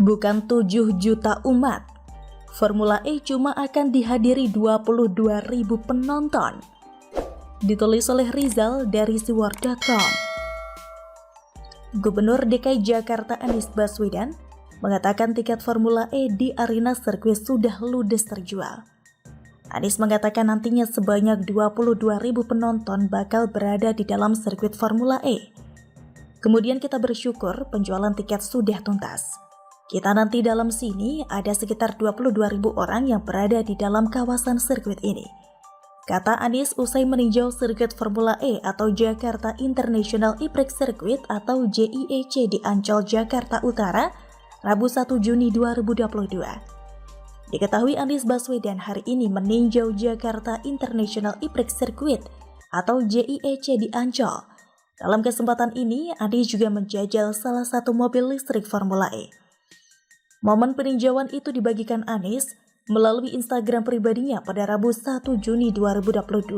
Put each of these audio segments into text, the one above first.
bukan 7 juta umat. Formula E cuma akan dihadiri 22.000 penonton. Ditulis oleh Rizal dari siwar.com. Gubernur DKI Jakarta Anies Baswedan mengatakan tiket Formula E di arena sirkuit sudah ludes terjual. Anies mengatakan nantinya sebanyak 22.000 penonton bakal berada di dalam sirkuit Formula E. Kemudian kita bersyukur penjualan tiket sudah tuntas. Kita nanti dalam sini ada sekitar 22.000 orang yang berada di dalam kawasan sirkuit ini, kata Anies usai meninjau sirkuit Formula E atau Jakarta International E-Prix Circuit atau JIEC di Ancol, Jakarta Utara, Rabu 1 Juni 2022. Diketahui Anies Baswedan hari ini meninjau Jakarta International E-Prix Circuit atau JIEC di Ancol. Dalam kesempatan ini, Anies juga menjajal salah satu mobil listrik Formula E. Momen peninjauan itu dibagikan Anies melalui Instagram pribadinya pada Rabu 1 Juni 2022.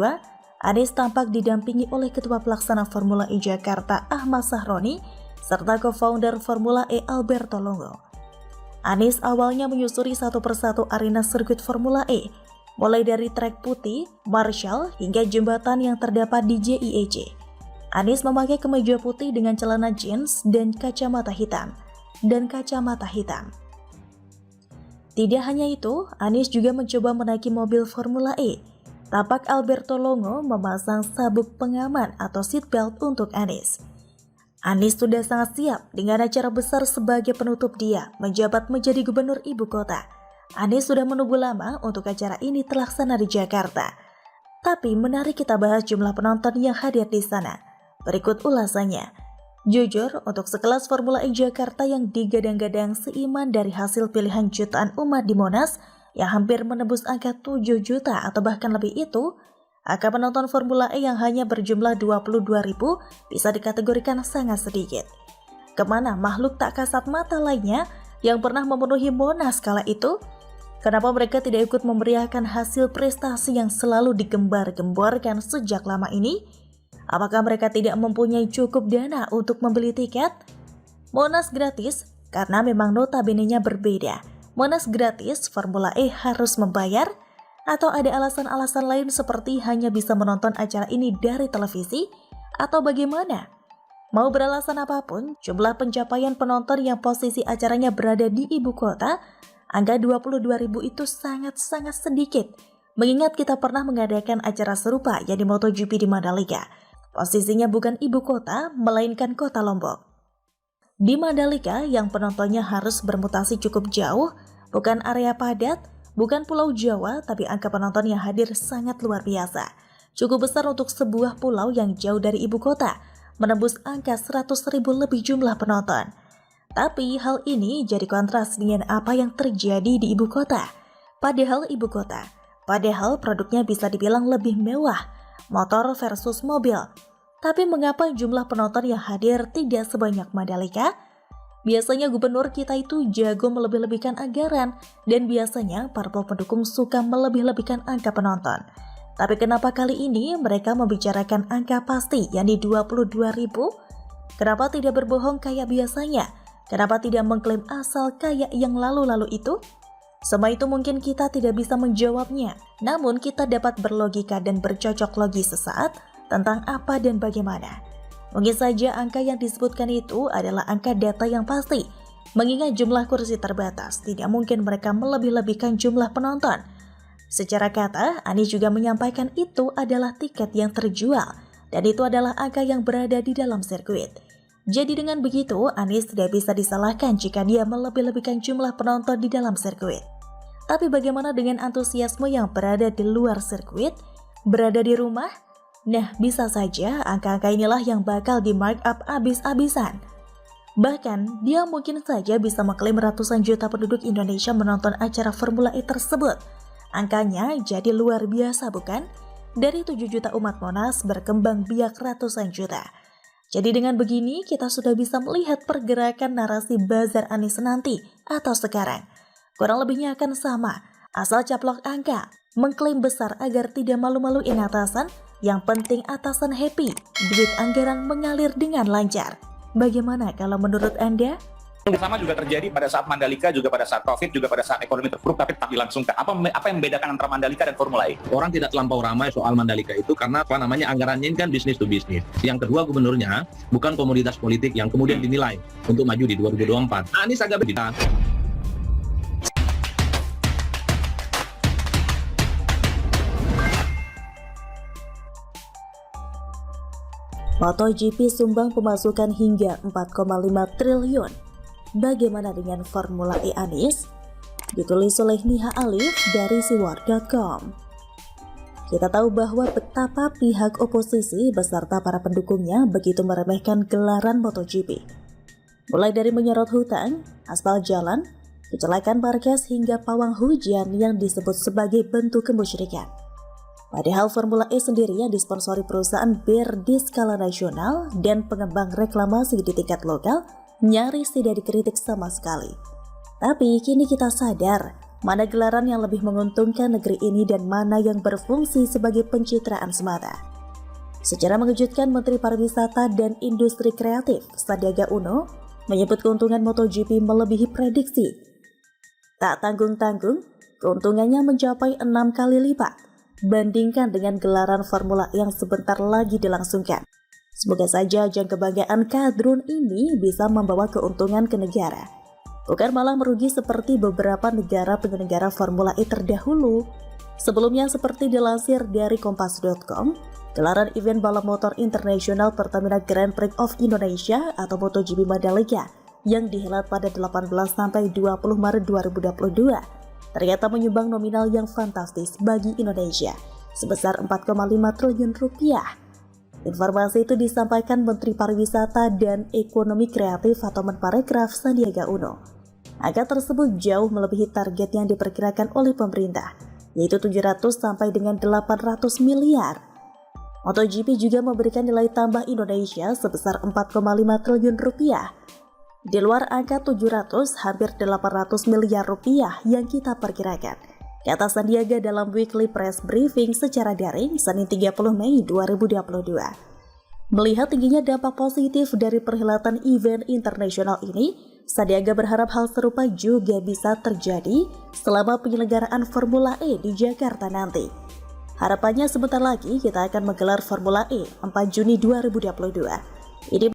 Anies tampak didampingi oleh Ketua Pelaksana Formula E Jakarta Ahmad Sahroni serta co-founder Formula E Alberto Longo. Anies awalnya menyusuri satu persatu arena sirkuit Formula E, mulai dari trek putih, Marshall, hingga jembatan yang terdapat di JIEC. Anies memakai kemeja putih dengan celana jeans dan kacamata hitam. Tidak hanya itu, Anies juga mencoba menaiki mobil Formula E. Tampak Alberto Longo memasang sabuk pengaman atau seatbelt untuk Anies. Anies sudah sangat siap dengan acara besar sebagai penutup dia menjabat menjadi gubernur ibu kota. Anies sudah menunggu lama untuk acara ini terlaksana di Jakarta. Tapi menarik kita bahas jumlah penonton yang hadir di sana. Berikut ulasannya. Jujur, untuk sekelas Formula E Jakarta yang digadang-gadang seiman dari hasil pilihan jutaan umat di Monas yang hampir menembus angka 7 juta atau bahkan lebih itu, angka penonton Formula E yang hanya berjumlah 22.000 bisa dikategorikan sangat sedikit. Kemana makhluk tak kasat mata lainnya yang pernah memenuhi Monas kala itu? Kenapa mereka tidak ikut memeriahkan hasil prestasi yang selalu digembar-gemborkan sejak lama ini? Apakah mereka tidak mempunyai cukup dana untuk membeli tiket? Monas gratis karena memang notabene-nya berbeda. Monas gratis, Formula E harus membayar? Atau ada alasan-alasan lain seperti hanya bisa menonton acara ini dari televisi? Atau bagaimana? Mau beralasan apapun, jumlah pencapaian penonton yang posisi acaranya berada di ibu kota, angka 22.000 itu sangat-sangat sedikit. Mengingat kita pernah mengadakan acara serupa yang di MotoGP di Mandalika. Posisinya bukan ibu kota, melainkan kota Lombok. Di Mandalika yang penontonnya harus bermutasi cukup jauh, bukan area padat, bukan pulau Jawa, tapi angka penonton yang hadir sangat luar biasa. Cukup besar untuk sebuah pulau yang jauh dari ibu kota, menembus angka 100.000 lebih jumlah penonton. Tapi hal ini jadi kontras dengan apa yang terjadi di ibu kota. Padahal produknya bisa dibilang lebih mewah, motor versus mobil. Tapi mengapa jumlah penonton yang hadir tidak sebanyak Mandalika? Biasanya gubernur kita itu jago melebih-lebihkan anggaran, dan biasanya parpol pendukung suka melebih-lebihkan angka penonton. Tapi kenapa kali ini mereka membicarakan angka pasti, yakni 22.000? Kenapa tidak berbohong kayak biasanya? Kenapa tidak mengklaim asal kayak yang lalu-lalu itu? Semua itu mungkin kita tidak bisa menjawabnya, namun kita dapat berlogika dan bercocok logi sesaat tentang apa dan bagaimana. Mungkin saja angka yang disebutkan itu adalah angka data yang pasti. Mengingat jumlah kursi terbatas, tidak mungkin mereka melebih-lebihkan jumlah penonton. Secara kata, Anies juga menyampaikan itu adalah tiket yang terjual, dan itu adalah angka yang berada di dalam sirkuit. Jadi dengan begitu, Anies tidak bisa disalahkan jika dia melebih-lebihkan jumlah penonton di dalam sirkuit. Tapi bagaimana dengan antusiasme yang berada di luar sirkuit? Berada di rumah? Nah, bisa saja angka-angka inilah yang bakal di mark up abis-abisan. Bahkan, dia mungkin saja bisa mengklaim ratusan juta penduduk Indonesia menonton acara Formula E tersebut. Angkanya jadi luar biasa, bukan? Dari 7 juta umat Monas berkembang biak ratusan juta. Jadi dengan begini, kita sudah bisa melihat pergerakan narasi bazar Anies nanti atau sekarang. Kurang lebihnya akan sama, asal caplok angka, mengklaim besar agar tidak malu-maluin atasan, yang penting atasan happy, duit anggaran mengalir dengan lancar. Bagaimana kalau menurut Anda? Sama juga terjadi pada saat Mandalika, juga pada saat COVID, juga pada saat ekonomi terpuruk, tapi tetap dilangsungkan. Apa yang membedakan antara Mandalika dan Formula E? Orang tidak terlampau ramai soal Mandalika itu karena anggarannya ini kan bisnis to bisnis. Yang kedua, gubernurnya bukan komoditas politik yang kemudian dinilai untuk maju di 2024. Anies agak berbeda. MotoGP sumbang pemasukan hingga 4,5 triliun. Bagaimana dengan Formula E Anies? Ditulis oleh Niha Alif dari siwar.com. Kita tahu bahwa betapa pihak oposisi beserta para pendukungnya begitu meremehkan gelaran MotoGP. Mulai dari menyorot hutang, aspal jalan, kecelakaan parkes hingga pawang hujan yang disebut sebagai bentuk kemusyrikan. Padahal Formula E sendiri yang disponsori perusahaan bir di skala nasional dan pengembang reklamasi di tingkat lokal nyaris tidak dikritik sama sekali. Tapi kini kita sadar mana gelaran yang lebih menguntungkan negeri ini dan mana yang berfungsi sebagai pencitraan semata. Secara mengejutkan, Menteri Pariwisata dan Industri Kreatif Sandiaga Uno menyebut keuntungan MotoGP melebihi prediksi. Tak tanggung-tanggung, keuntungannya mencapai 6 kali lipat bandingkan dengan gelaran Formula yang sebentar lagi dilangsungkan. Semoga saja ajang kebanggaan kadrun ini bisa membawa keuntungan ke negara, bukan malah merugi seperti beberapa negara penyelenggara Formula E terdahulu. Sebelumnya, seperti dilansir dari kompas.com, gelaran event balap motor internasional Pertamina Grand Prix of Indonesia atau MotoGP Mandalika yang dihelat pada 18 sampai 20 Maret 2022 ternyata menyumbang nominal yang fantastis bagi Indonesia sebesar 4,5 triliun rupiah. Informasi itu disampaikan Menteri Pariwisata dan Ekonomi Kreatif atau Menparekraf Sandiaga Uno. Angka tersebut jauh melebihi target yang diperkirakan oleh pemerintah, yaitu 700 sampai dengan 800 miliar. MotoGP juga memberikan nilai tambah Indonesia sebesar 4,5 triliun rupiah. Di luar angka 700, hampir 800 miliar rupiah yang kita perkirakan, kata Sandiaga dalam weekly press briefing secara daring Senin 30 Mei 2022. Melihat tingginya dampak positif dari perhelatan event internasional ini, Sandiaga berharap hal serupa juga bisa terjadi selama penyelenggaraan Formula E di Jakarta nanti. Harapannya sebentar lagi kita akan menggelar Formula E 4 Juni 2022. Ini